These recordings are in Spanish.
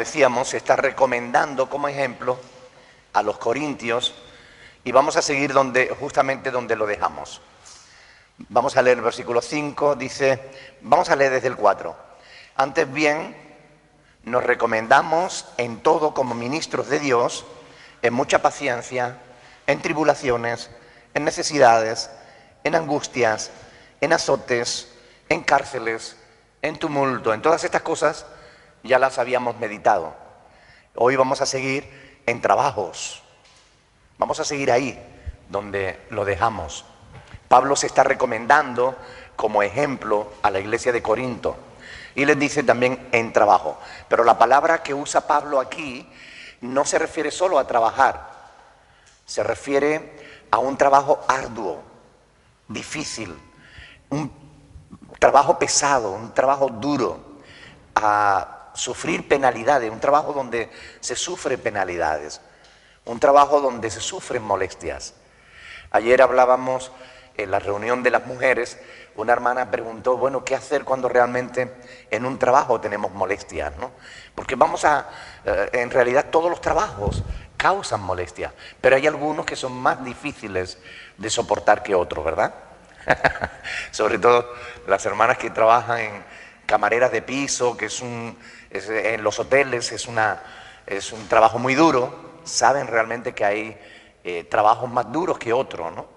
decíamos, se está recomendando como ejemplo a los corintios y vamos a seguir justamente donde lo dejamos. Vamos a leer el versículo 5, dice, vamos a leer desde el 4. Antes bien, nos recomendamos en todo como ministros de Dios, en mucha paciencia, en tribulaciones, en necesidades, en angustias, en azotes, en cárceles, en tumulto, en todas estas cosas ya las habíamos meditado. Hoy vamos a seguir en trabajos, vamos a seguir ahí donde lo dejamos. Pablo se está recomendando como ejemplo a la iglesia de Corinto y les dice también en trabajo. Pero la palabra que usa Pablo aquí no se refiere solo a trabajar, se refiere a un trabajo arduo, difícil, un trabajo pesado, un trabajo duro, a sufrir penalidades, un trabajo donde se sufre penalidades, un trabajo donde se sufren molestias. Ayer hablábamos en la reunión de las mujeres, una hermana preguntó, bueno, ¿qué hacer cuando realmente en un trabajo tenemos molestias, ¿no? Porque en realidad todos los trabajos causan molestias, pero hay algunos que son más difíciles de soportar que otros, ¿verdad? Sobre todo las hermanas que trabajan en camareras de piso, que en los hoteles es un trabajo muy duro, saben realmente que hay trabajos más duros que otros, ¿no?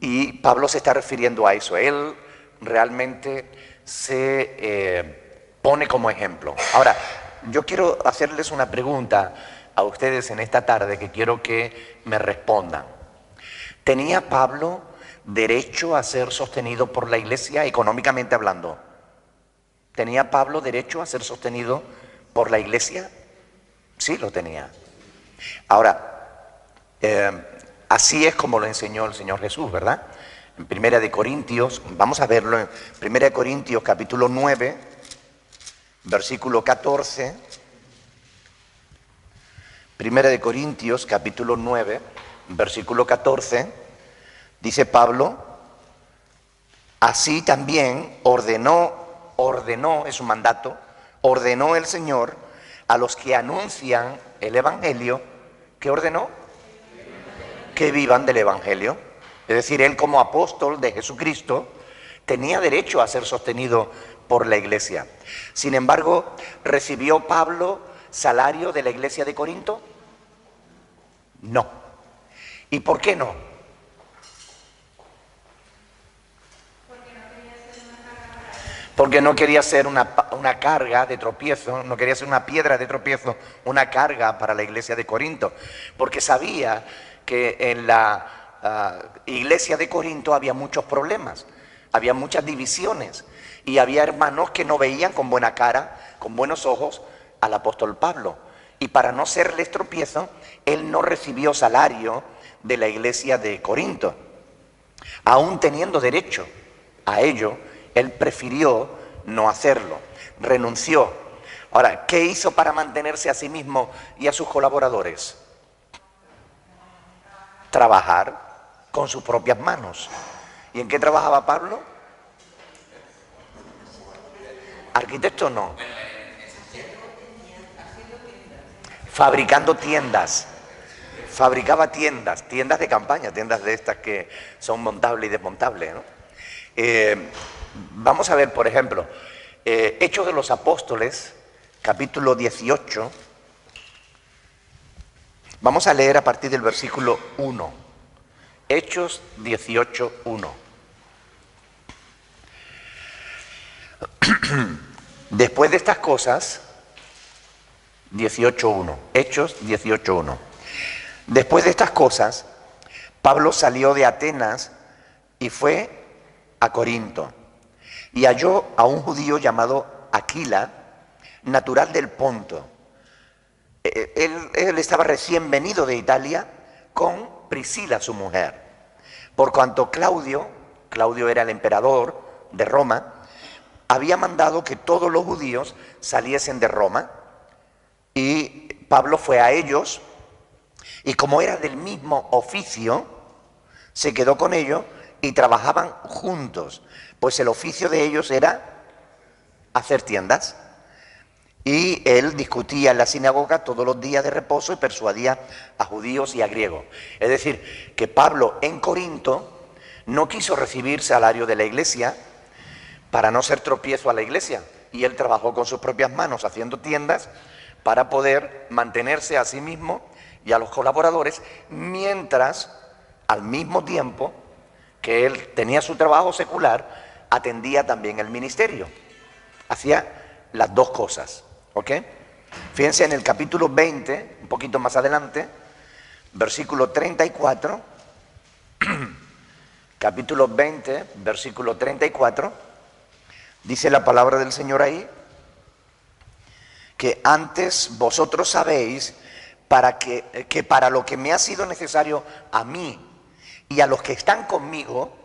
Y Pablo se está refiriendo a eso, él realmente se pone como ejemplo. Ahora, yo quiero hacerles una pregunta a ustedes en esta tarde que quiero que me respondan. ¿Tenía Pablo derecho a ser sostenido por la iglesia económicamente hablando? ¿Tenía Pablo derecho a ser sostenido por la iglesia? Sí, lo tenía. Ahora, así es como lo enseñó el Señor Jesús, ¿verdad? En Primera de Corintios, vamos a verlo en Primera de Corintios capítulo 9, versículo 14. Primera de Corintios capítulo 9, versículo 14, dice Pablo, así también ordenó, es un mandato, ordenó el Señor a los que anuncian el Evangelio, ¿qué ordenó? Que vivan del Evangelio. Es decir, él como apóstol de Jesucristo tenía derecho a ser sostenido por la iglesia. Sin embargo, ¿recibió Pablo salario de la iglesia de Corinto? No. ¿Y por qué no? Porque no quería ser una carga de tropiezo, no quería ser una piedra de tropiezo, una carga para la iglesia de Corinto, porque sabía que en la iglesia de Corinto había muchos problemas, había muchas divisiones y había hermanos que no veían con buena cara, con buenos ojos al apóstol Pablo. Y para no serles tropiezo, él no recibió salario de la iglesia de Corinto. Aún teniendo derecho a ello, él prefirió no hacerlo, renunció. Ahora, ¿qué hizo para mantenerse a sí mismo y a sus colaboradores? Trabajar con sus propias manos. ¿Y en qué trabajaba Pablo? Arquitecto no. Fabricando tiendas. Fabricaba tiendas de campaña, tiendas de estas que son montables y desmontables, ¿no? Vamos a ver, por ejemplo, Hechos de los Apóstoles, capítulo 18. Vamos a leer a partir del versículo 1. Hechos 18, 1. Después de estas cosas, 18.1, Hechos 18.1. Después de estas cosas, Pablo salió de Atenas y fue a Corinto, y halló a un judío llamado Aquila, natural del Ponto. Él estaba recién venido de Italia con Priscila, su mujer. Por cuanto Claudio era el emperador de Roma, había mandado que todos los judíos saliesen de Roma, y Pablo fue a ellos, y como era del mismo oficio, se quedó con ellos y trabajaban juntos, pues el oficio de ellos era hacer tiendas. Y él discutía en la sinagoga todos los días de reposo y persuadía a judíos y a griegos. Es decir, que Pablo en Corinto no quiso recibir salario de la iglesia para no ser tropiezo a la iglesia. Y él trabajó con sus propias manos haciendo tiendas para poder mantenerse a sí mismo y a los colaboradores, mientras al mismo tiempo que él tenía su trabajo secular, atendía también el ministerio. Hacía las dos cosas, ¿ok? Fíjense en el capítulo 20, un poquito más adelante, versículo 34, capítulo 20, versículo 34, dice la palabra del Señor ahí, que antes vosotros sabéis que para lo que me ha sido necesario a mí y a los que están conmigo,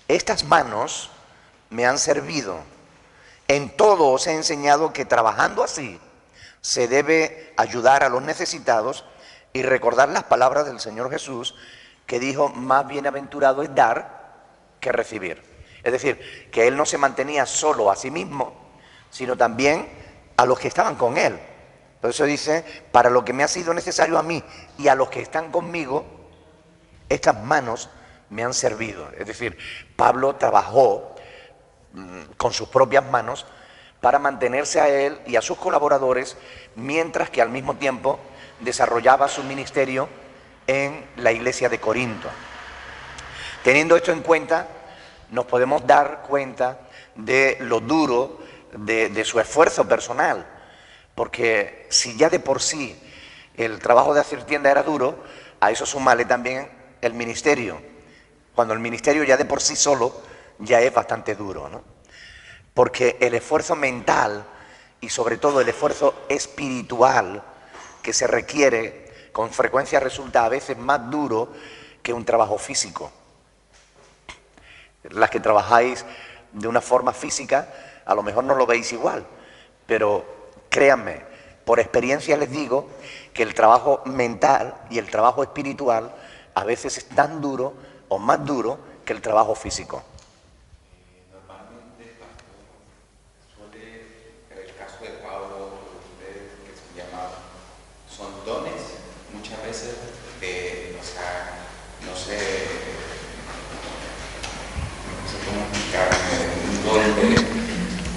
estas manos me han servido. En todo os he enseñado que trabajando así se debe ayudar a los necesitados y recordar las palabras del Señor Jesús, que dijo: más bienaventurado es dar que recibir. Es decir, que Él no se mantenía solo a sí mismo, sino también a los que estaban con Él. Por eso dice: para lo que me ha sido necesario a mí y a los que están conmigo, estas manos me han servido. Es decir, Pablo trabajó con sus propias manos para mantenerse a él y a sus colaboradores, mientras que al mismo tiempo desarrollaba su ministerio en la iglesia de Corinto. Teniendo esto en cuenta, nos podemos dar cuenta de lo duro de su esfuerzo personal, porque si ya de por sí el trabajo de hacer tienda era duro, a eso súmale también el ministerio, cuando el ministerio ya de por sí solo ya es bastante duro, ¿no? Porque el esfuerzo mental y sobre todo el esfuerzo espiritual que se requiere con frecuencia resulta a veces más duro que un trabajo físico. Las que trabajáis de una forma física a lo mejor no lo veis igual, pero créanme, por experiencia les digo que el trabajo mental y el trabajo espiritual a veces es tan duro o más duro que el trabajo físico. Normalmente, pastor, suele, en el caso de Pablo, usted que se llama, son dones, muchas veces, o sea, no sé cómo explicar, un don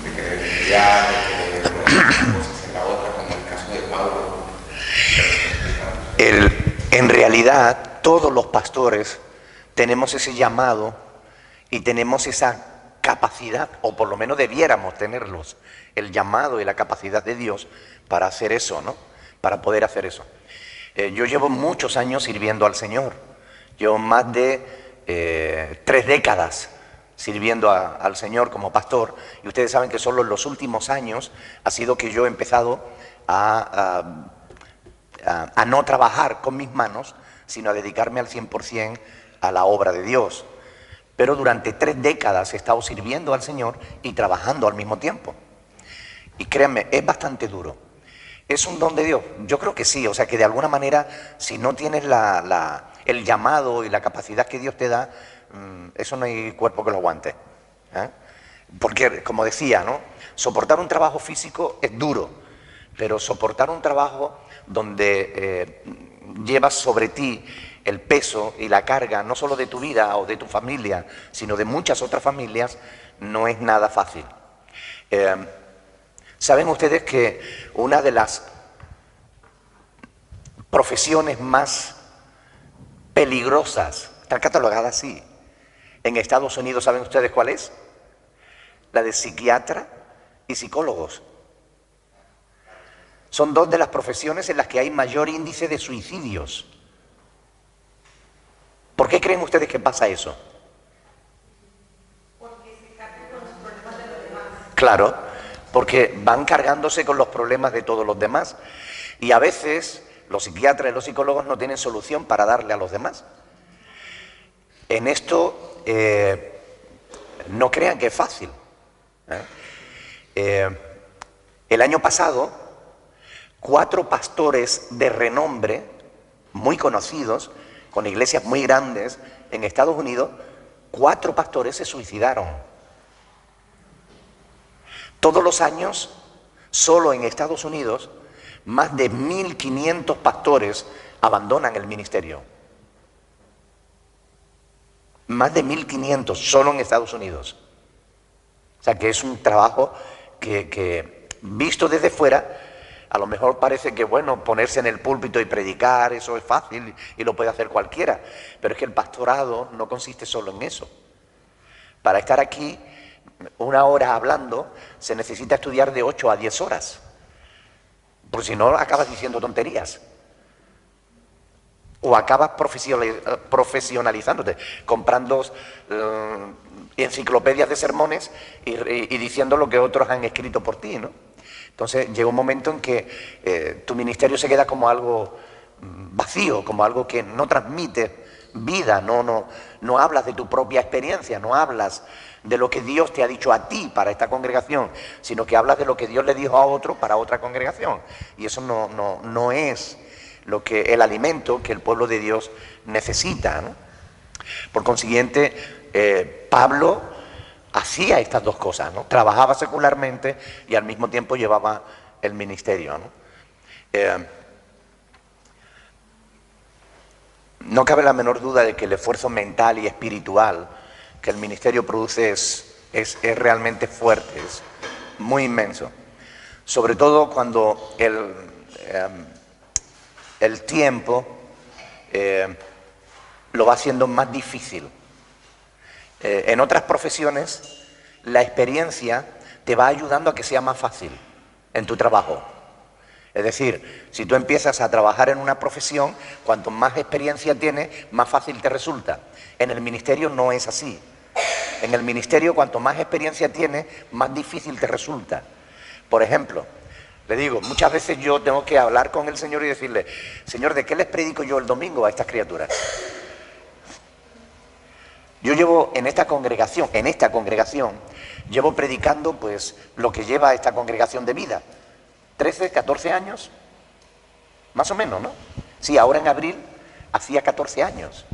de creatividad, de cosas en la otra, como el caso de Pablo. En realidad, todos los pastores tenemos ese llamado y tenemos esa capacidad, o por lo menos debiéramos tenerlos, el llamado y la capacidad de Dios para hacer eso, ¿no? Para poder hacer eso. Yo llevo muchos años sirviendo al Señor. Llevo más de 3 décadas sirviendo al Señor como pastor, y ustedes saben que solo en los últimos años ha sido que yo he empezado a no trabajar con mis manos, sino a dedicarme al 100% a la obra de Dios. Pero durante 3 décadas he estado sirviendo al Señor y trabajando al mismo tiempo. Y créanme, es bastante duro. ¿Es un don de Dios? Yo creo que sí. O sea, que de alguna manera, si no tienes el llamado y la capacidad que Dios te da, eso no hay cuerpo que lo aguante. Porque, como decía, ¿no? Soportar un trabajo físico es duro, pero soportar un trabajo donde llevas sobre ti el peso y la carga, no solo de tu vida o de tu familia, sino de muchas otras familias, no es nada fácil. ¿Saben ustedes que una de las profesiones más peligrosas, está catalogada así, en Estados Unidos, ¿saben ustedes cuál es? La de psiquiatra y psicólogos. Son 2 de las profesiones en las que hay mayor índice de suicidios. ¿Por qué creen ustedes que pasa eso? Porque se cargan con los problemas de los demás. Claro, porque van cargándose con los problemas de todos los demás. Y a veces los psiquiatras y los psicólogos no tienen solución para darle a los demás. En esto no crean que es fácil. El año pasado, 4 pastores de renombre, muy conocidos, con iglesias muy grandes en Estados Unidos, 4 pastores se suicidaron. Todos los años Solo en Estados Unidos, más de 1.500 pastores abandonan el ministerio. Más de 1.500 solo en Estados Unidos. O sea que es un trabajo que visto desde fuera, a lo mejor parece que, bueno, ponerse en el púlpito y predicar, eso es fácil y lo puede hacer cualquiera. Pero es que el pastorado no consiste solo en eso. Para estar aquí 1 hora hablando, se necesita estudiar de 8 a 10 horas. Porque si no, acabas diciendo tonterías. O acabas profesionalizándote, comprando enciclopedias de sermones y diciendo lo que otros han escrito por ti, ¿no? Entonces llega un momento en que tu ministerio se queda como algo vacío, como algo que no transmite vida, no hablas de tu propia experiencia, no hablas de lo que Dios te ha dicho a ti para esta congregación, sino que hablas de lo que Dios le dijo a otro para otra congregación. Y eso no es lo que el alimento que el pueblo de Dios necesita, ¿no? Por consiguiente, Pablo hacía estas dos cosas, ¿no? Trabajaba secularmente y al mismo tiempo llevaba el ministerio, ¿no? No cabe la menor duda de que el esfuerzo mental y espiritual que el ministerio produce es realmente fuerte, es muy inmenso. Sobre todo cuando el tiempo lo va haciendo más difícil. En otras profesiones, la experiencia te va ayudando a que sea más fácil en tu trabajo. Es decir, si tú empiezas a trabajar en una profesión, cuanto más experiencia tienes, más fácil te resulta. En el ministerio no es así. En el ministerio, cuanto más experiencia tienes, más difícil te resulta. Por ejemplo, le digo, muchas veces yo tengo que hablar con el Señor y decirle, Señor, ¿de qué les predico yo el domingo a estas criaturas? Yo llevo en esta congregación, llevo predicando pues lo que lleva esta congregación de vida. 13, 14 años, más o menos, ¿no? Sí, ahora en abril hacía 14 años.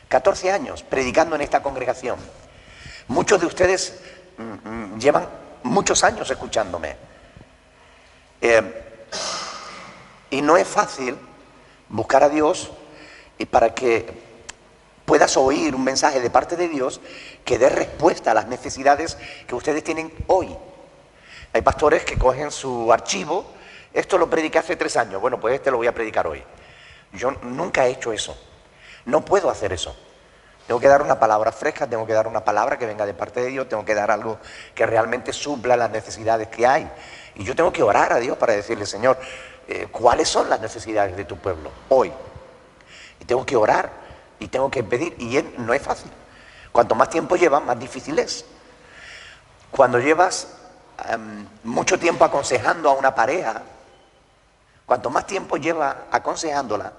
14 años predicando en esta congregación. Muchos de ustedes llevan muchos años escuchándome. Y no es fácil buscar a Dios y para que puedas oír un mensaje de parte de Dios que dé respuesta a las necesidades que ustedes tienen hoy. Hay pastores que cogen su archivo, esto lo prediqué hace 3 años, bueno, pues este lo voy a predicar hoy. Yo nunca he hecho eso, no puedo hacer eso. Tengo que dar una palabra fresca, tengo que dar una palabra que venga de parte de Dios, tengo que dar algo que realmente supla las necesidades que hay. Y yo tengo que orar a Dios para decirle, Señor, ¿cuáles son las necesidades de tu pueblo hoy? Y tengo que orar y tengo que pedir, y no es fácil. Cuanto más tiempo llevas, más difícil es. Cuando llevas mucho tiempo aconsejando a una pareja, cuanto más tiempo llevas aconsejándola,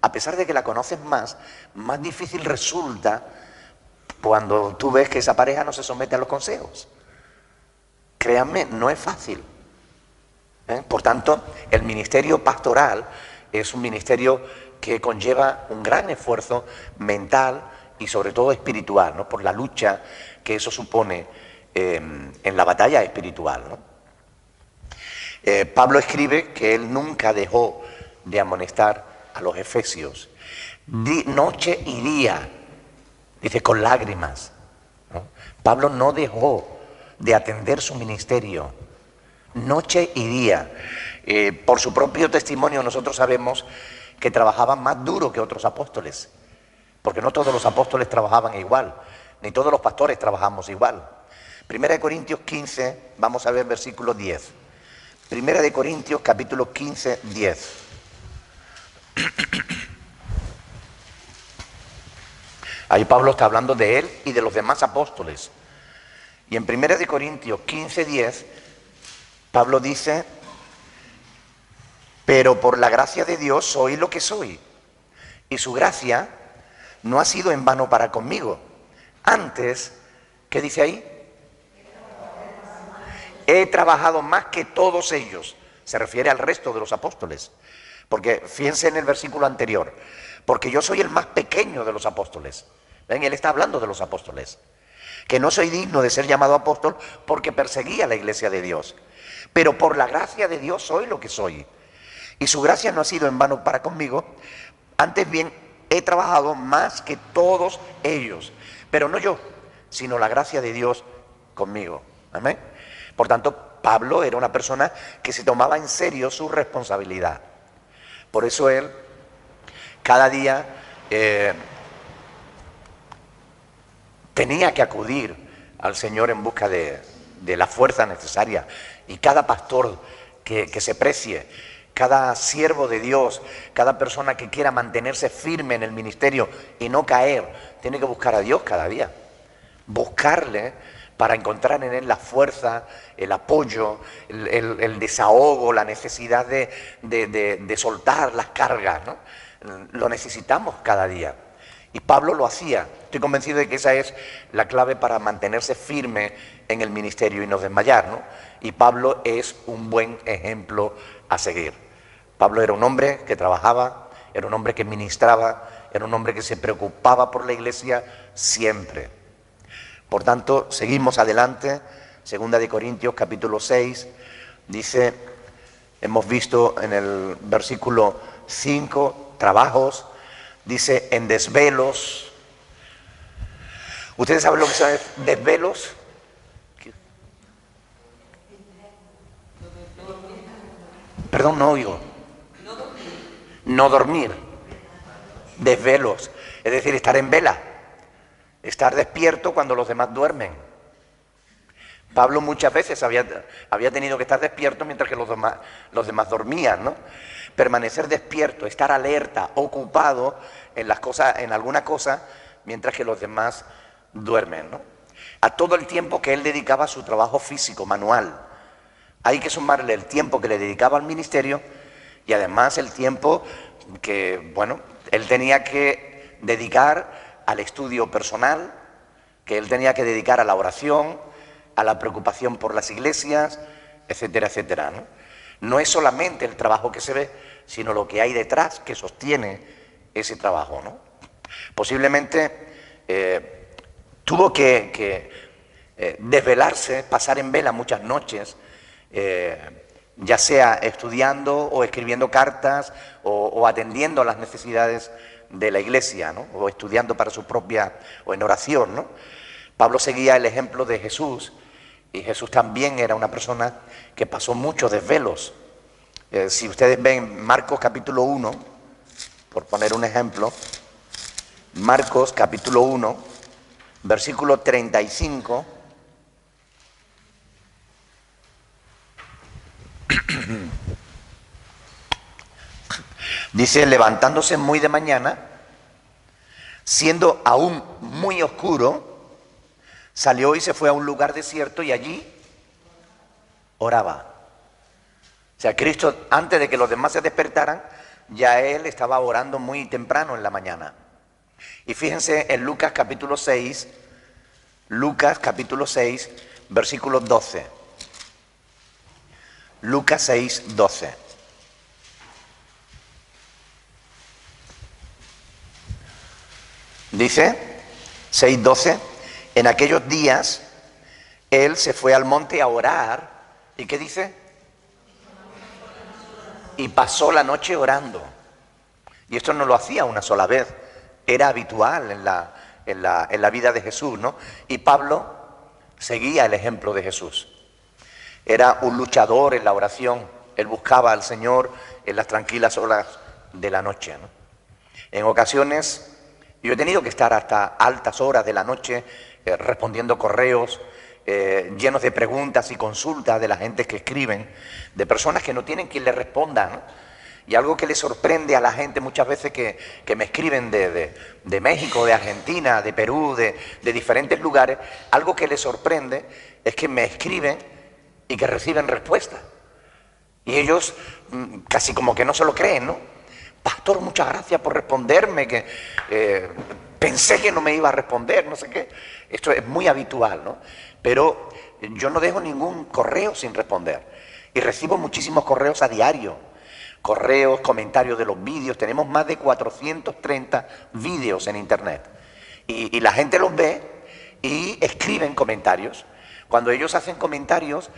a pesar de que la conoces más difícil resulta cuando tú ves que esa pareja no se somete a los consejos. Créanme, no es fácil. Por tanto, el ministerio pastoral es un ministerio que conlleva un gran esfuerzo mental y sobre todo espiritual, ¿no? Por la lucha que eso supone en la batalla espiritual, ¿no? Pablo escribe que él nunca dejó de amonestar a los efesios, noche y día, dice, con lágrimas, ¿no? Pablo no dejó de atender su ministerio, noche y día. Por su propio testimonio nosotros sabemos que trabajaban más duro que otros apóstoles, porque no todos los apóstoles trabajaban igual, ni todos los pastores trabajamos igual. Primera de Corintios 15, vamos a ver versículo 10. Primera de Corintios capítulo 15, 10. Ahí Pablo está hablando de él y de los demás apóstoles. Y en 1 de Corintios 15:10, Pablo dice, pero por la gracia de Dios soy lo que soy, y su gracia no ha sido en vano para conmigo. Antes, ¿qué dice ahí? He trabajado más que todos ellos. Se refiere al resto de los apóstoles. Porque fíjense en el versículo anterior, porque yo soy el más pequeño de los apóstoles. ¿Ven? Él está hablando de los apóstoles. Que no soy digno de ser llamado apóstol porque perseguía la iglesia de Dios. pero por la gracia de Dios soy lo que soy. Y su gracia no ha sido en vano para conmigo, antes bien he trabajado más que todos ellos, pero no yo, sino la gracia de Dios conmigo. Amén. Por tanto, Pablo era una persona que se tomaba en serio su responsabilidad. Por eso él cada día tenía que acudir al Señor en busca de la fuerza necesaria. Y cada pastor que se precie, cada siervo de Dios, cada persona que quiera mantenerse firme en el ministerio y no caer, tiene que buscar a Dios cada día. Buscarle para encontrar en Él la fuerza, el apoyo, el desahogo, la necesidad de soltar las cargas, ¿no? Lo necesitamos cada día. Y Pablo lo hacía. Estoy convencido de que esa es la clave para mantenerse firme en el ministerio y no desmayar, ¿no? Y Pablo es un buen ejemplo a seguir. Pablo era un hombre que trabajaba, era un hombre que ministraba, era un hombre que se preocupaba por la iglesia siempre. Por tanto, seguimos adelante. Segunda de Corintios, capítulo 6, dice, hemos visto en el versículo 5, trabajos, dice, en desvelos. ¿Ustedes saben lo que son desvelos? Perdón, no oigo. No dormir. Desvelos, es decir, estar en vela. Estar despierto cuando los demás duermen. Pablo muchas veces había tenido que estar despierto mientras que los demás dormían, ¿no? Permanecer despierto, estar alerta, ocupado en las cosas, en alguna cosa, mientras que los demás duermen, ¿no? A todo el tiempo que él dedicaba a su trabajo físico, manual. Hay que sumarle el tiempo que le dedicaba al ministerio y además el tiempo que, bueno, él tenía que dedicar al estudio personal, que él tenía que dedicar a la oración, a la preocupación por las iglesias, etcétera, etcétera, ¿no? No es solamente el trabajo que se ve, sino lo que hay detrás que sostiene ese trabajo, ¿no? Posiblemente tuvo que desvelarse, pasar en vela muchas noches, ya sea estudiando o escribiendo cartas o atendiendo a las necesidades de la iglesia, ¿no? O estudiando para su propia, o en oración, ¿no? Pablo seguía el ejemplo de Jesús, y Jesús también era una persona que pasó muchos desvelos. Si ustedes ven Marcos capítulo 1, por poner un ejemplo, Marcos capítulo 1, versículo 35, dice, levantándose muy de mañana, siendo aún muy oscuro, salió y se fue a un lugar desierto y allí oraba. O sea, Cristo, antes de que los demás se despertaran, ya Él estaba orando muy temprano en la mañana. Y fíjense en Lucas capítulo 6, versículo 12. Lucas 6, 12. Dice, 6:12, en aquellos días él se fue al monte a orar, ¿y qué dice? Y pasó la noche orando. Y esto no lo hacía una sola vez, era habitual en la vida de Jesús, ¿no? Y Pablo seguía el ejemplo de Jesús. Era un luchador en la oración, él buscaba al Señor en las tranquilas horas de la noche, ¿no? En ocasiones yo he tenido que estar hasta altas horas de la noche respondiendo correos llenos de preguntas y consultas de la gente que escriben, de personas que no tienen quien les responda, ¿no? Y algo que le sorprende a la gente muchas veces que me escriben de México, de Argentina, de Perú, de diferentes lugares, algo que les sorprende es que me escriben y que reciben respuesta. Y ellos casi como que no se lo creen, ¿no? Pastor, muchas gracias por responderme, que pensé que no me iba a responder, no sé qué. Esto es muy habitual, ¿no? Pero yo no dejo ningún correo sin responder. Y recibo muchísimos correos a diario. Correos, comentarios de los vídeos. Tenemos más de 430 vídeos en internet. Y la gente los ve y escriben comentarios. Cuando ellos hacen comentarios,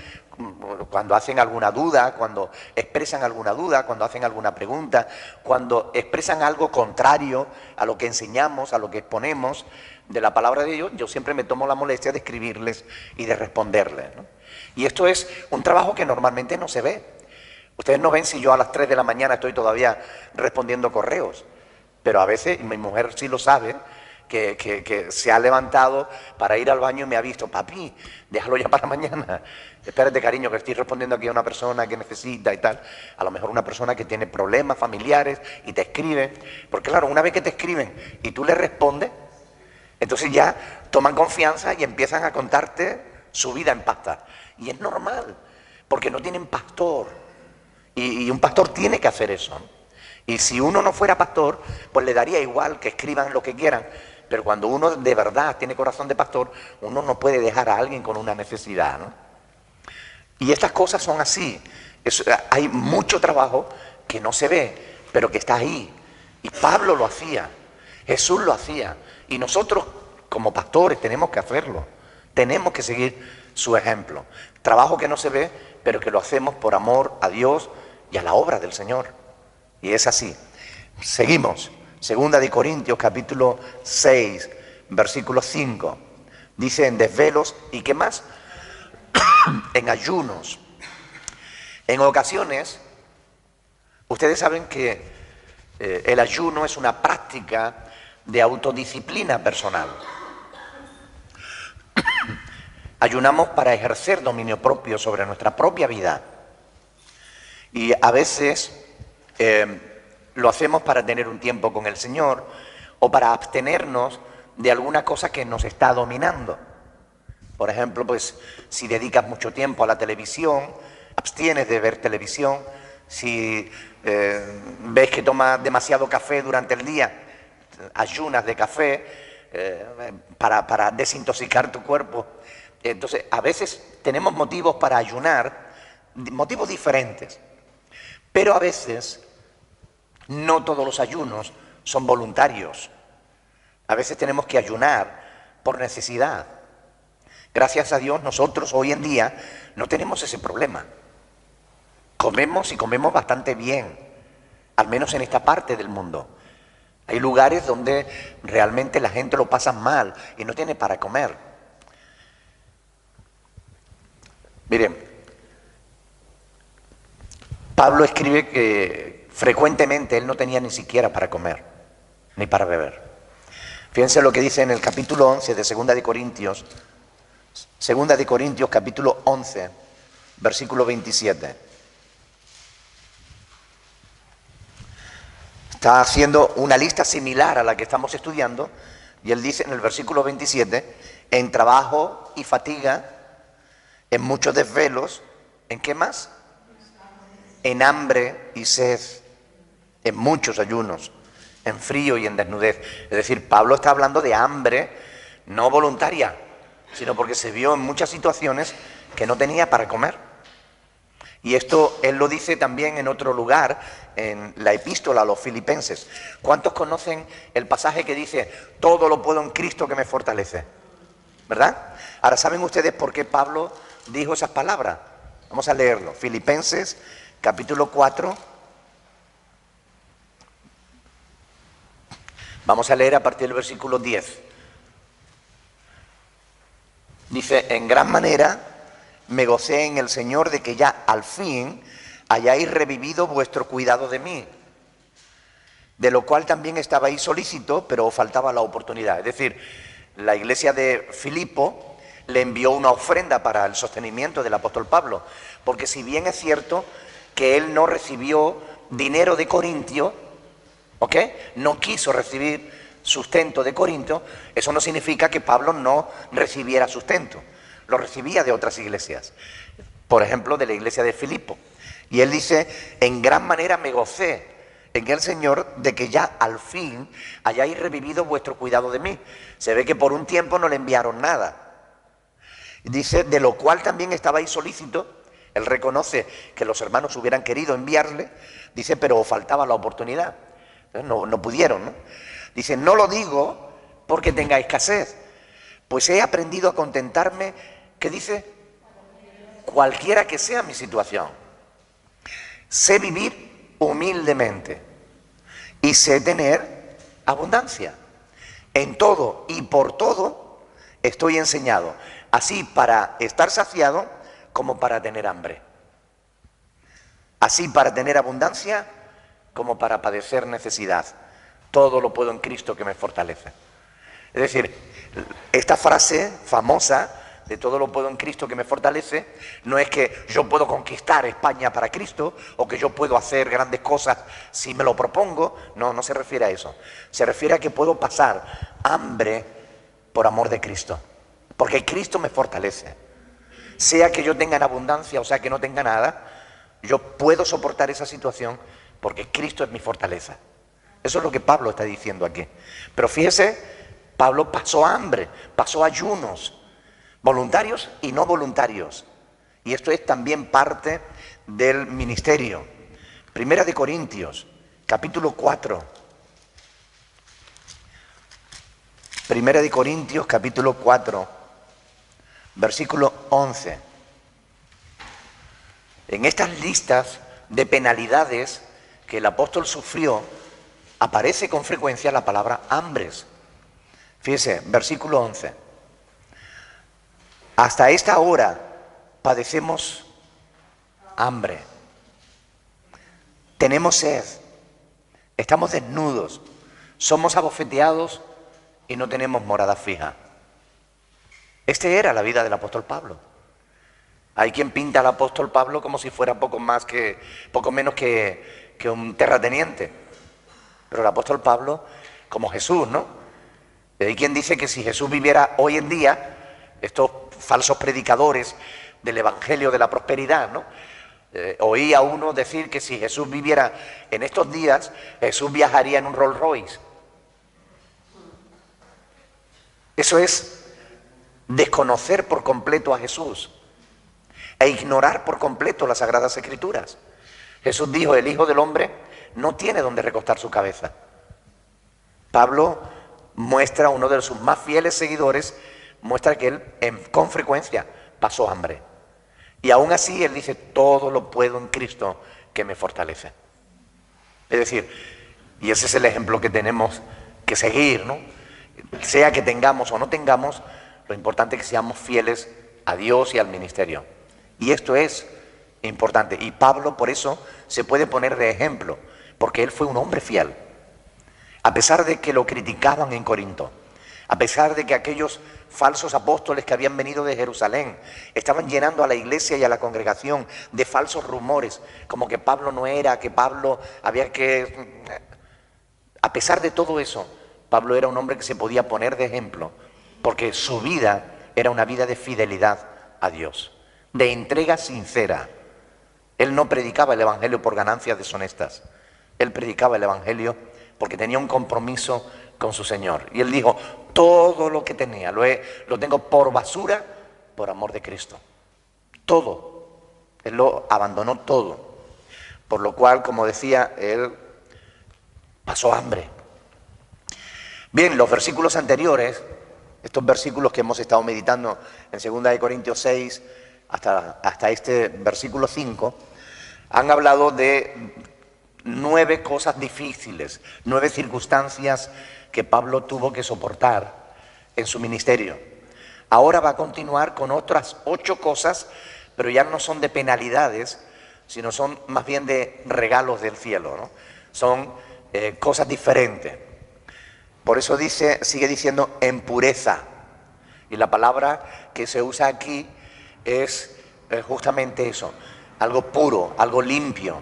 cuando hacen alguna duda, cuando expresan alguna duda, cuando hacen alguna pregunta, cuando expresan algo contrario a lo que enseñamos, a lo que exponemos de la palabra de Dios, yo siempre me tomo la molestia de escribirles y de responderles, ¿no? Y esto es un trabajo que normalmente no se ve. Ustedes no ven si yo a las 3 de la mañana estoy todavía respondiendo correos, pero a veces, mi mujer sí lo sabe, que se ha levantado para ir al baño y me ha visto, papi, déjalo ya para mañana, espérate cariño que estoy respondiendo aquí a una persona que necesita y tal, a lo mejor una persona que tiene problemas familiares y te escribe, porque claro, una vez que te escriben y tú le respondes, entonces ya toman confianza y empiezan a contarte su vida en pasta, y es normal, porque no tienen pastor, y un pastor tiene que hacer eso, ¿no? Y si uno no fuera pastor, pues le daría igual que escriban lo que quieran. Pero cuando uno de verdad tiene corazón de pastor, uno no puede dejar a alguien con una necesidad, ¿no? Y estas cosas son así. Hay mucho trabajo que no se ve, pero que está ahí. Y Pablo lo hacía, Jesús lo hacía. Y nosotros, como pastores, tenemos que hacerlo. Tenemos que seguir su ejemplo. Trabajo que no se ve, pero que lo hacemos por amor a Dios y a la obra del Señor. Y es así. Seguimos. Segunda de Corintios, capítulo 6, versículo 5. Dice en desvelos, ¿y qué más? En ayunos. En ocasiones, ustedes saben que el ayuno es una práctica de autodisciplina personal. Ayunamos para ejercer dominio propio sobre nuestra propia vida. Y a veces lo hacemos para tener un tiempo con el Señor o para abstenernos de alguna cosa que nos está dominando. Por ejemplo, pues si dedicas mucho tiempo a la televisión, abstienes de ver televisión. Si ves que tomas demasiado café durante el día, ayunas de café para desintoxicar tu cuerpo. Entonces, a veces tenemos motivos para ayunar, motivos diferentes, pero a veces no todos los ayunos son voluntarios. A veces tenemos que ayunar por necesidad. Gracias a Dios, nosotros hoy en día no tenemos ese problema. Comemos y comemos bastante bien, al menos en esta parte del mundo. Hay lugares donde realmente la gente lo pasa mal y no tiene para comer. Miren, Pablo escribe que frecuentemente él no tenía ni siquiera para comer, ni para beber. Fíjense lo que dice en el capítulo 11 de Segunda de Corintios capítulo 11, versículo 27. Está haciendo una lista similar a la que estamos estudiando, y él dice en el versículo 27, en trabajo y fatiga, en muchos desvelos, ¿en qué más? En hambre y sed, en muchos ayunos, en frío y en desnudez. Es decir, Pablo está hablando de hambre no voluntaria, sino porque se vio en muchas situaciones que no tenía para comer. Y esto él lo dice también en otro lugar, en la epístola a los Filipenses. ¿Cuántos conocen el pasaje que dice, todo lo puedo en Cristo que me fortalece? ¿Verdad? Ahora, ¿saben ustedes por qué Pablo dijo esas palabras? Vamos a leerlo. Filipenses, capítulo 4. Vamos a leer a partir del versículo 10. Dice, en gran manera me gocé en el Señor de que ya al fin hayáis revivido vuestro cuidado de mí, de lo cual también estabais solícito, pero os faltaba la oportunidad. Es decir, la iglesia de Filipo le envió una ofrenda para el sostenimiento del apóstol Pablo, porque si bien es cierto que él no recibió dinero de Corintio, ¿ok? No quiso recibir sustento de Corinto, eso no significa que Pablo no recibiera sustento, lo recibía de otras iglesias, por ejemplo de la iglesia de Filipo. Y él dice, en gran manera me gocé en el Señor de que ya al fin hayáis revivido vuestro cuidado de mí. Se ve que por un tiempo no le enviaron nada. Dice, de lo cual también estabais solícitos. Él reconoce que los hermanos hubieran querido enviarle, dice, pero os faltaba la oportunidad. Entonces, no pudieron, ¿no? Dice, no lo digo porque tenga escasez, pues he aprendido a contentarme, ¿qué dice? cualquiera que sea mi situación. Sé vivir humildemente y sé tener abundancia. En todo y por todo estoy enseñado, así para estar saciado como para tener hambre. Así para tener abundancia como para padecer necesidad. Todo lo puedo en Cristo que me fortalece. Es decir, esta frase famosa de todo lo puedo en Cristo que me fortalece, no es que yo puedo conquistar España para Cristo o que yo puedo hacer grandes cosas si me lo propongo. No, no se refiere a eso. Se refiere a que puedo pasar hambre por amor de Cristo, porque Cristo me fortalece. Sea que yo tenga en abundancia o sea que no tenga nada, yo puedo soportar esa situación porque Cristo es mi fortaleza. Eso es lo que Pablo está diciendo aquí. Pero fíjese, Pablo pasó hambre, pasó ayunos, voluntarios y no voluntarios. Y esto es también parte del ministerio. Primera de Corintios, capítulo 4. Primera de Corintios, capítulo 4, versículo 11. En estas listas de penalidades que el apóstol sufrió, aparece con frecuencia la palabra hambres. Fíjese, versículo 11. Hasta esta hora padecemos hambre, tenemos sed, estamos desnudos, somos abofeteados y no tenemos morada fija. Esta era la vida del apóstol Pablo. Hay quien pinta al apóstol Pablo como si fuera poco menos que un terrateniente. Pero el apóstol Pablo, como Jesús, ¿no? Hay quien dice que si Jesús viviera hoy en día, estos falsos predicadores del evangelio de la prosperidad, ¿no? Oí a uno decir que si Jesús viviera en estos días, Jesús viajaría en un Rolls Royce. Eso es desconocer por completo a Jesús e ignorar por completo las Sagradas Escrituras. Jesús dijo, el Hijo del Hombre no tiene donde recostar su cabeza. Pablo muestra, uno de sus más fieles seguidores, muestra que él con frecuencia pasó hambre. Y aún así él dice, todo lo puedo en Cristo que me fortalece. Es decir, y ese es el ejemplo que tenemos que seguir, ¿no? Sea que tengamos o no tengamos, lo importante es que seamos fieles a Dios y al ministerio. Y esto es importante. Y Pablo por eso se puede poner de ejemplo, porque él fue un hombre fiel. A pesar de que lo criticaban en Corinto, a pesar de que aquellos falsos apóstoles que habían venido de Jerusalén estaban llenando a la iglesia y a la congregación de falsos rumores, como que Pablo no era, que Pablo había que... A pesar de todo eso, Pablo era un hombre que se podía poner de ejemplo, porque su vida era una vida de fidelidad a Dios, de entrega sincera. Él no predicaba el evangelio por ganancias deshonestas, él predicaba el evangelio porque tenía un compromiso con su Señor. Y él dijo, todo lo que tenía lo tengo por basura por amor de Cristo. Todo. Él lo abandonó todo. Por lo cual, como decía, él pasó hambre. Bien, los versículos anteriores, estos versículos que hemos estado meditando en 2 de Corintios 6 hasta este versículo 5, han hablado de 9 cosas difíciles, 9 circunstancias que Pablo tuvo que soportar en su ministerio. Ahora va a continuar con otras 8 cosas, pero ya no son de penalidades, sino son más bien de regalos del cielo, ¿no? Son cosas diferentes. Por eso sigue diciendo en pureza. Y la palabra que se usa aquí es justamente eso, algo puro, algo limpio.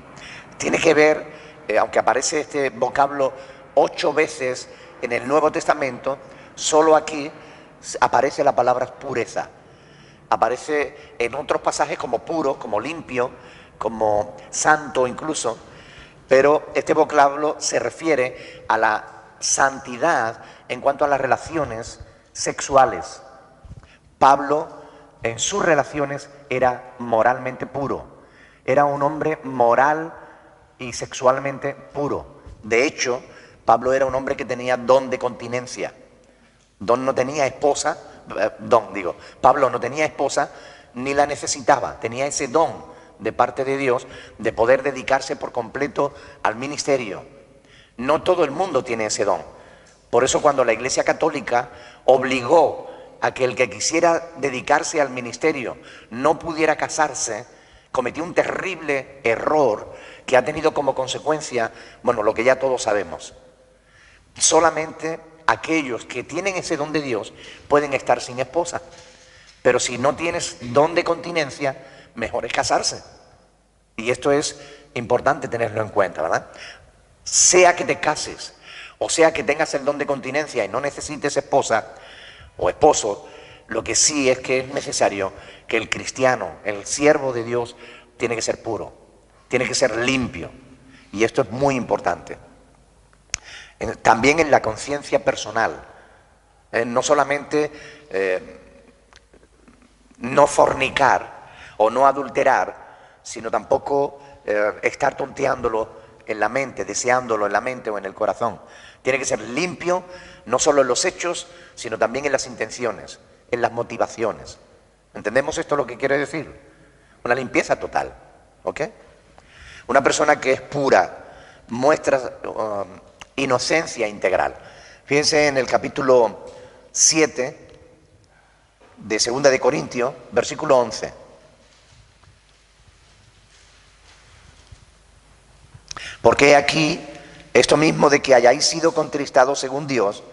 Tiene que ver, aunque aparece este vocablo 8 veces en el Nuevo Testamento, solo aquí aparece la palabra pureza. Aparece en otros pasajes como puro, como limpio, como santo incluso, pero este vocablo se refiere a la santidad en cuanto a las relaciones sexuales. Pablo en sus relaciones era moralmente puro, era un hombre moral y sexualmente puro. De hecho, Pablo era un hombre que tenía don de continencia. Pablo no tenía esposa, ni la necesitaba, tenía ese don de parte de Dios de poder dedicarse por completo al ministerio. No todo el mundo tiene ese don. Por eso cuando la Iglesia Católica obligó a que el que quisiera dedicarse al ministerio no pudiera casarse, cometió un terrible error que ha tenido como consecuencia, bueno, lo que ya todos sabemos. Solamente aquellos que tienen ese don de Dios pueden estar sin esposa. Pero si no tienes don de continencia, mejor es casarse. Y esto es importante tenerlo en cuenta, ¿verdad? Sea que te cases, o sea que tengas el don de continencia y no necesites esposa o esposo, lo que sí es que es necesario que el cristiano, el siervo de Dios, tiene que ser puro, tiene que ser limpio. Y esto es muy importante. También en la conciencia personal. No solamente no fornicar o no adulterar, sino tampoco estar tonteándolo en la mente, deseándolo en la mente o en el corazón. Tiene que ser limpio, no solo en los hechos, sino también en las intenciones, en las motivaciones. ¿Entendemos esto lo que quiere decir? Una limpieza total, ¿ok? Una persona que es pura muestra inocencia integral. Fíjense en el capítulo 7 de 2 de Corintios, versículo 11. Porque aquí, esto mismo de que hayáis sido contristados según Dios,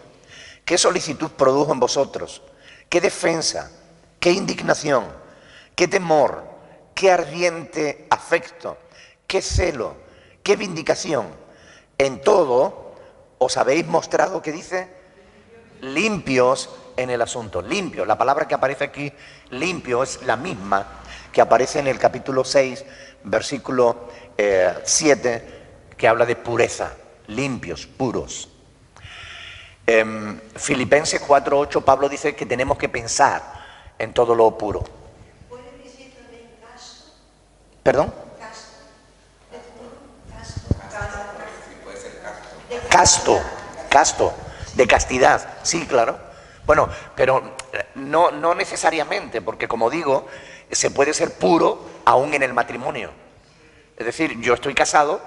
¿qué solicitud produjo en vosotros? ¿Qué defensa? ¿Qué indignación? ¿Qué temor? ¿Qué ardiente afecto? ¿Qué celo? ¿Qué vindicación? En todo os habéis mostrado, ¿qué dice? Limpios en el asunto. Limpio, la palabra que aparece aquí, limpio, es la misma que aparece en el capítulo 6, versículo 7, que habla de pureza, limpios, puros. Filipenses 4:8, Pablo dice que tenemos que pensar en todo lo puro. ¿Puede decir también casto? ¿Perdón? Casto. Sí, puede ser casto. Casto, de castidad, sí, claro. Bueno, pero no necesariamente, porque como digo, se puede ser puro aún en el matrimonio. Es decir, yo estoy casado,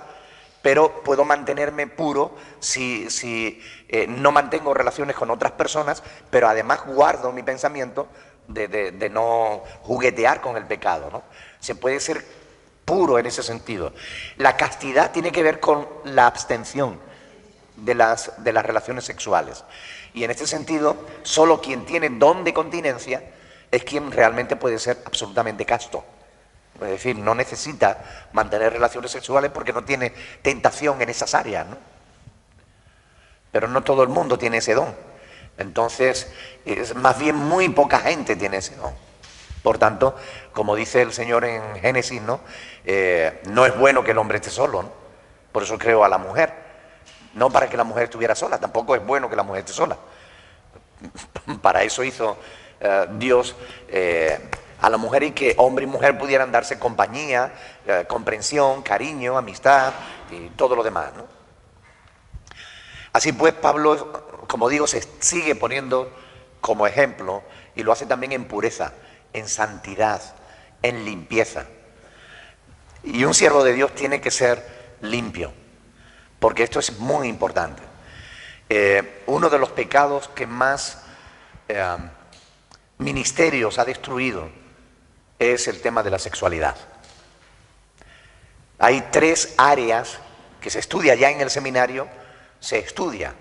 pero puedo mantenerme puro si no mantengo relaciones con otras personas, pero además guardo mi pensamiento de no juguetear con el pecado, ¿no? Se puede ser puro en ese sentido. La castidad tiene que ver con la abstención de las relaciones sexuales. Y en este sentido, solo quien tiene don de continencia es quien realmente puede ser absolutamente casto. Es decir, no necesita mantener relaciones sexuales porque no tiene tentación en esas áreas, ¿no? Pero no todo el mundo tiene ese don. Entonces, más bien muy poca gente tiene ese don. Por tanto, como dice el Señor en Génesis, ¿no? No es bueno que el hombre esté solo, ¿no? Por eso creó a la mujer. No para que la mujer estuviera sola, tampoco es bueno que la mujer esté sola. Para eso hizo Dios a la mujer, y que hombre y mujer pudieran darse compañía, comprensión, cariño, amistad y todo lo demás, ¿no? Así pues, Pablo, como digo, se sigue poniendo como ejemplo, y lo hace también en pureza, en santidad, en limpieza. Y un siervo de Dios tiene que ser limpio, porque esto es muy importante. Uno de los pecados que más ministerios ha destruido es el tema de la sexualidad. Hay 3 áreas que se estudia ya en el seminario, se estudia.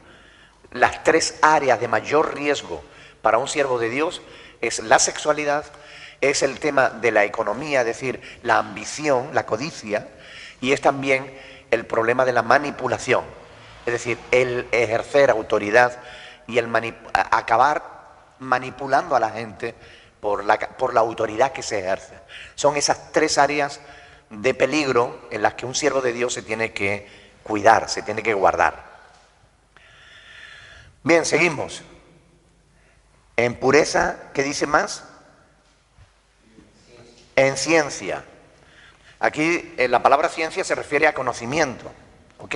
Las 3 áreas de mayor riesgo para un siervo de Dios es la sexualidad, es el tema de la economía, es decir, la ambición, la codicia, y es también el problema de la manipulación, es decir, el ejercer autoridad y el acabar manipulando a la gente por la autoridad que se ejerce. Son esas 3 áreas de peligro en las que un siervo de Dios se tiene que cuidar, se tiene que guardar. Bien, seguimos. En pureza, ¿qué dice más? En ciencia. Aquí la palabra ciencia se refiere a conocimiento, ¿ok?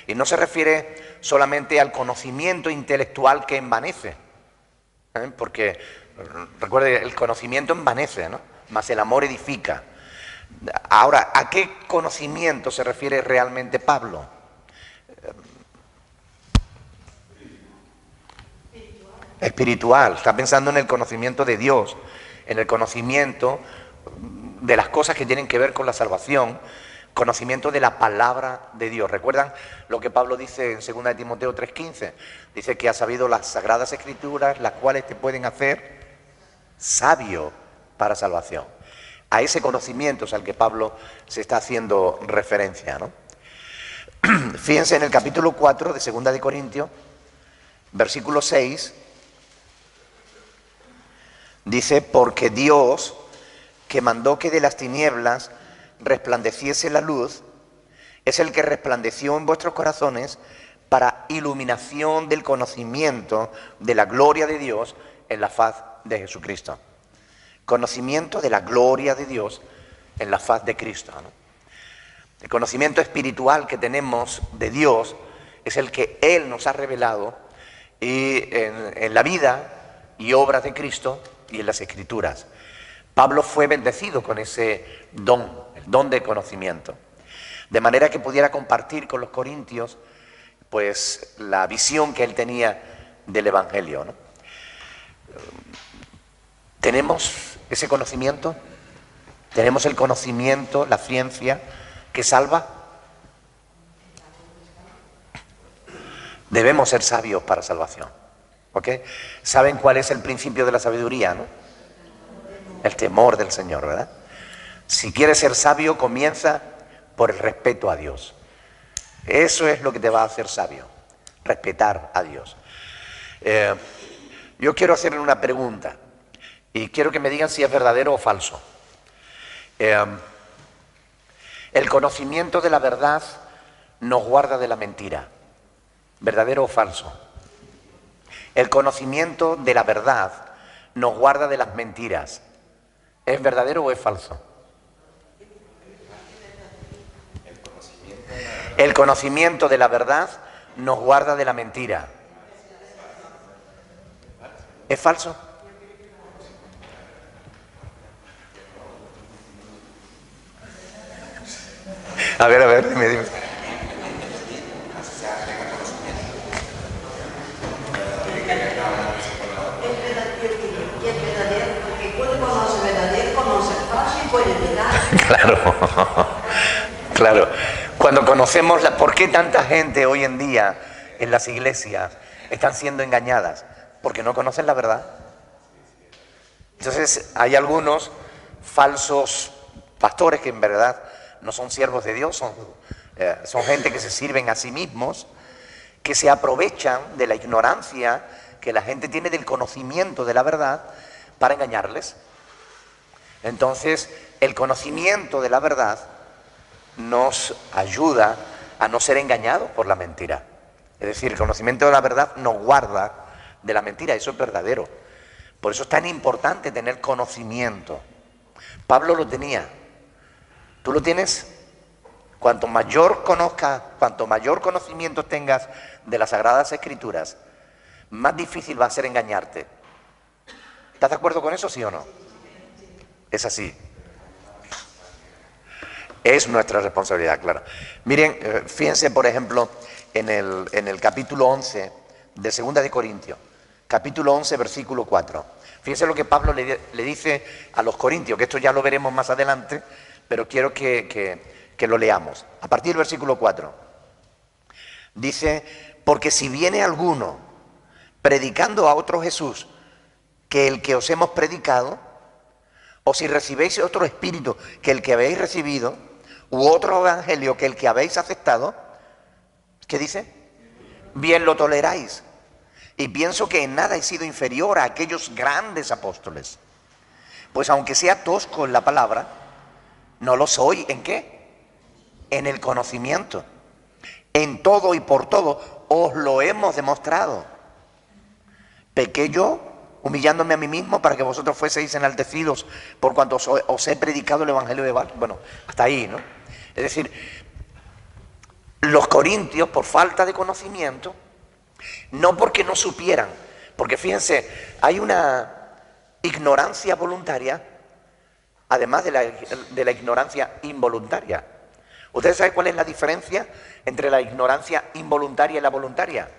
Y no se refiere solamente al conocimiento intelectual que envanece, porque recuerde, el conocimiento envanece, ¿no? mas el amor edifica. Ahora, ¿a qué conocimiento se refiere realmente Pablo? Espiritual. Está pensando en el conocimiento de Dios, en el conocimiento de las cosas que tienen que ver con la salvación, conocimiento de la palabra de Dios. ¿Recuerdan lo que Pablo dice en 2 de Timoteo 3:15? Dice que ha sabido las sagradas escrituras, las cuales te pueden hacer sabio para salvación. A ese conocimiento es al que Pablo se está haciendo referencia, ¿no? Fíjense en el capítulo 4 de 2 de Corintios, versículo 6, dice: porque Dios, que mandó que de las tinieblas resplandeciese la luz, es el que resplandeció en vuestros corazones para iluminación del conocimiento de la gloria de Dios en la faz de Jesucristo. Conocimiento de la gloria de Dios en la faz de Cristo, ¿no? El conocimiento espiritual que tenemos de Dios es el que Él nos ha revelado y en la vida y obras de Cristo y en las Escrituras. Pablo fue bendecido con ese don, el don de conocimiento, de manera que pudiera compartir con los corintios pues la visión que él tenía del Evangelio, ¿no? ¿Tenemos ese conocimiento? ¿Tenemos el conocimiento, la ciencia que salva? Debemos ser sabios para salvación, ¿ok? ¿Saben cuál es el principio de la sabiduría, no? El temor del Señor, ¿verdad? Si quieres ser sabio, comienza por el respeto a Dios. Eso es lo que te va a hacer sabio, respetar a Dios. Yo quiero hacerle una pregunta y quiero que me digan si es verdadero o falso. El conocimiento de la verdad nos guarda de la mentira. ¿Verdadero o falso? El conocimiento de la verdad nos guarda de las mentiras. ¿Es verdadero o es falso? El conocimiento de la verdad nos guarda de la mentira. ¿Es falso? A ver, dime. Claro. Cuando conocemos ¿por qué tanta gente hoy en día en las iglesias están siendo engañadas? Porque no conocen la verdad. Entonces hay algunos falsos pastores que en verdad no son siervos de Dios, son gente que se sirven a sí mismos, que se aprovechan de la ignorancia que la gente tiene del conocimiento de la verdad para engañarles. Entonces, el conocimiento de la verdad nos ayuda a no ser engañados por la mentira. Es decir, el conocimiento de la verdad nos guarda de la mentira, eso es verdadero. Por eso es tan importante tener conocimiento. Pablo lo tenía. ¿Tú lo tienes? Cuanto mayor conozcas, cuanto mayor conocimiento tengas de las Sagradas Escrituras, más difícil va a ser engañarte. ¿Estás de acuerdo con eso, sí o no? Es así. Es nuestra responsabilidad, claro. Miren, fíjense, por ejemplo, en el capítulo 11 de 2 de Corintios, capítulo 11, versículo 4. Fíjense lo que Pablo le dice a los corintios, que esto ya lo veremos más adelante, pero quiero que lo leamos. A partir del versículo 4. Dice: porque si viene alguno predicando a otro Jesús que el que os hemos predicado, o si recibéis otro espíritu que el que habéis recibido, u otro evangelio que el que habéis aceptado, ¿qué dice? Bien lo toleráis. Y pienso que en nada he sido inferior a aquellos grandes apóstoles. Pues aunque sea tosco en la palabra, no lo soy. ¿En qué? En el conocimiento. En todo y por todo os lo hemos demostrado. Pequé yo, humillándome a mí mismo para que vosotros fueseis enaltecidos por cuanto os he predicado el evangelio de Val. Bueno, hasta ahí, ¿no? Es decir, los corintios, por falta de conocimiento, no porque no supieran, porque fíjense, hay una ignorancia voluntaria además de la ignorancia involuntaria. ¿Ustedes saben cuál es la diferencia entre la ignorancia involuntaria y la voluntaria?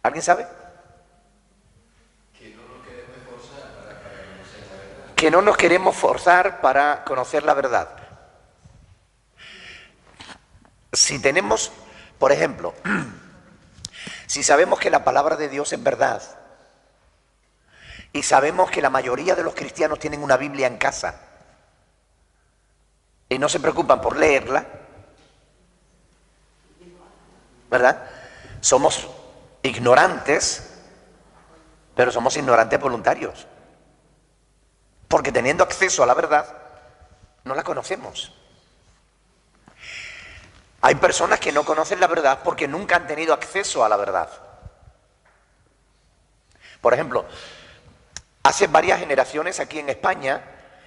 ¿Alguien sabe? Que no nos queremos forzar para conocer la verdad. Si tenemos, por ejemplo, si sabemos que la palabra de Dios es verdad y sabemos que la mayoría de los cristianos tienen una Biblia en casa y no se preocupan por leerla, ¿verdad? Somos ignorantes, pero somos ignorantes voluntarios. Porque teniendo acceso a la verdad, no la conocemos. Hay personas que no conocen la verdad porque nunca han tenido acceso a la verdad. Por ejemplo, hace varias generaciones aquí en España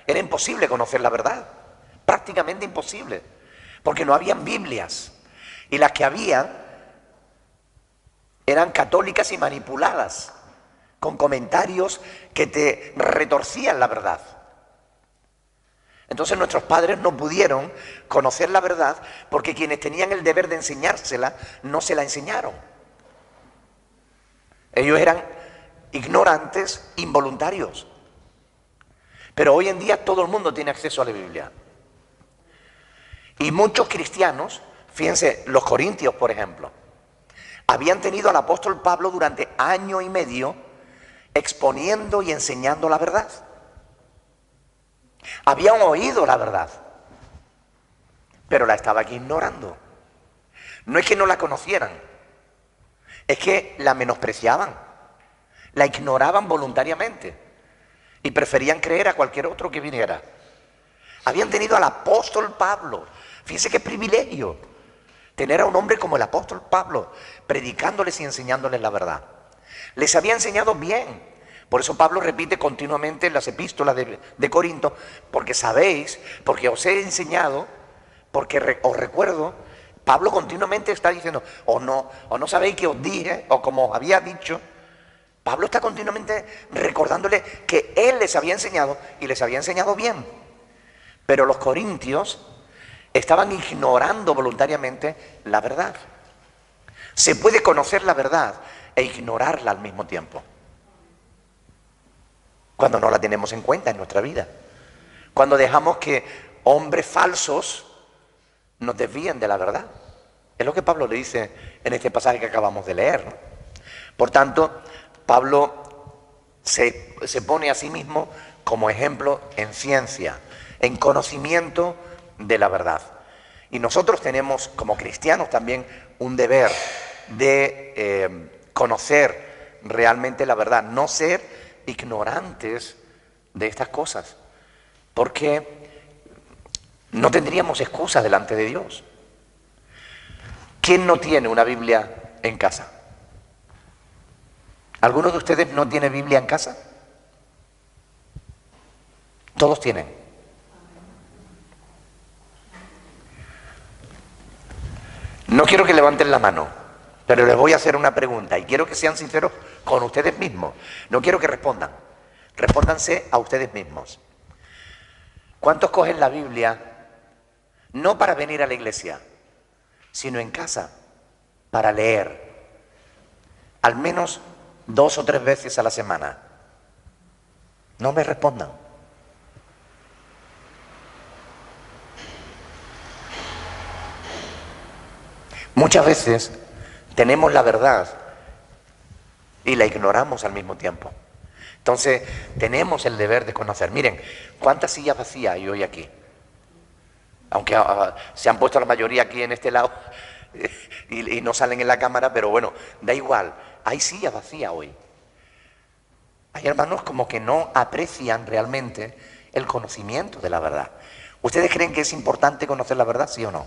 era imposible conocer la verdad. Prácticamente imposible. Porque no habían Biblias. Y las que había eran católicas y manipuladas, con comentarios que te retorcían la verdad. Entonces nuestros padres no pudieron conocer la verdad porque quienes tenían el deber de enseñársela no se la enseñaron. Ellos eran ignorantes involuntarios. Pero hoy en día todo el mundo tiene acceso a la Biblia. Y muchos cristianos, fíjense, los corintios por ejemplo, habían tenido al apóstol Pablo durante año y medio exponiendo y enseñando la verdad. Habían oído la verdad, pero la estaban ignorando. No es que no la conocieran, es que la menospreciaban, la ignoraban voluntariamente y preferían creer a cualquier otro que viniera. Habían tenido al apóstol Pablo, fíjense qué privilegio, tener a un hombre como el apóstol Pablo, predicándoles y enseñándoles la verdad. Les había enseñado bien. Por eso Pablo repite continuamente en las epístolas de Corinto, porque sabéis, porque os he enseñado, porque os recuerdo. Pablo continuamente está diciendo, o no sabéis que os dije, o como os había dicho. Pablo está continuamente recordándole que él les había enseñado y les había enseñado bien. Pero los corintios estaban ignorando voluntariamente la verdad. Se puede conocer la verdad e ignorarla al mismo tiempo, cuando no la tenemos en cuenta en nuestra vida, cuando dejamos que hombres falsos nos desvíen de la verdad. Es lo que Pablo le dice en este pasaje que acabamos de leer, ¿no? Por tanto, Pablo se pone a sí mismo como ejemplo en ciencia, en conocimiento de la verdad. Y nosotros tenemos como cristianos también un deber de conocer realmente la verdad, no ser ignorantes de estas cosas, porque no tendríamos excusa delante de Dios. ¿Quién no tiene una Biblia en casa? ¿Alguno de ustedes no tiene Biblia en casa? Todos tienen. No quiero que levanten la mano, pero les voy a hacer una pregunta y quiero que sean sinceros con ustedes mismos. No quiero que respondan. Respóndanse a ustedes mismos. ¿Cuántos cogen la Biblia no para venir a la iglesia, sino en casa para leer al menos 2 o 3 veces a la semana? No me respondan. Muchas veces tenemos la verdad y la ignoramos al mismo tiempo. Entonces, tenemos el deber de conocer. Miren, ¿cuántas sillas vacías hay hoy aquí? Aunque se han puesto la mayoría aquí en este lado y no salen en la cámara, pero bueno, da igual. Hay sillas vacías hoy. Hay hermanos como que no aprecian realmente el conocimiento de la verdad. ¿Ustedes creen que es importante conocer la verdad, sí o no?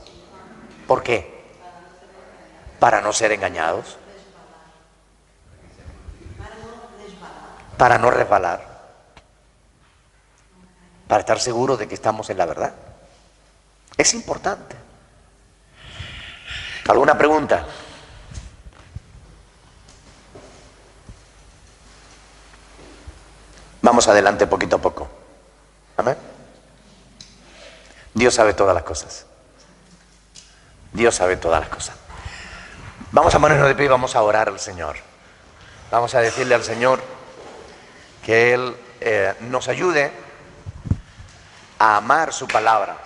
¿Por qué? Para no ser engañados. Para no resbalar. Para estar seguros de que estamos en la verdad. Es importante. ¿Alguna pregunta? Vamos adelante poquito a poco. Dios sabe todas las cosas. Dios sabe todas las cosas. Vamos a ponernos de pie y vamos a orar al Señor. Vamos a decirle al Señor que Él nos ayude a amar su palabra,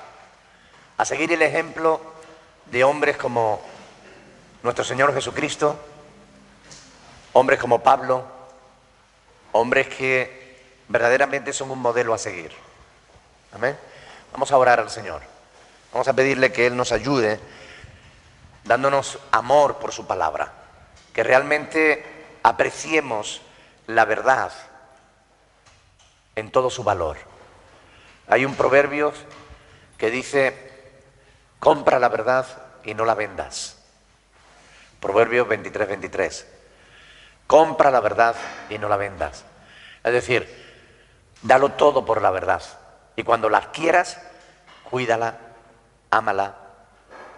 a seguir el ejemplo de hombres como nuestro Señor Jesucristo, hombres como Pablo, hombres que verdaderamente son un modelo a seguir. Amén. Vamos a orar al Señor. Vamos a pedirle que Él nos ayude dándonos amor por su palabra, que realmente apreciemos la verdad en todo su valor. Hay un proverbio que dice: compra la verdad y no la vendas. Proverbios 23:23. Compra la verdad y no la vendas. Es decir, dalo todo por la verdad. Y cuando la adquieras, cuídala, ámala,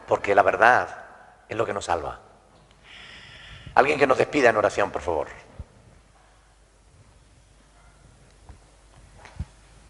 porque la verdad es lo que nos salva. Alguien que nos despida en oración, por favor.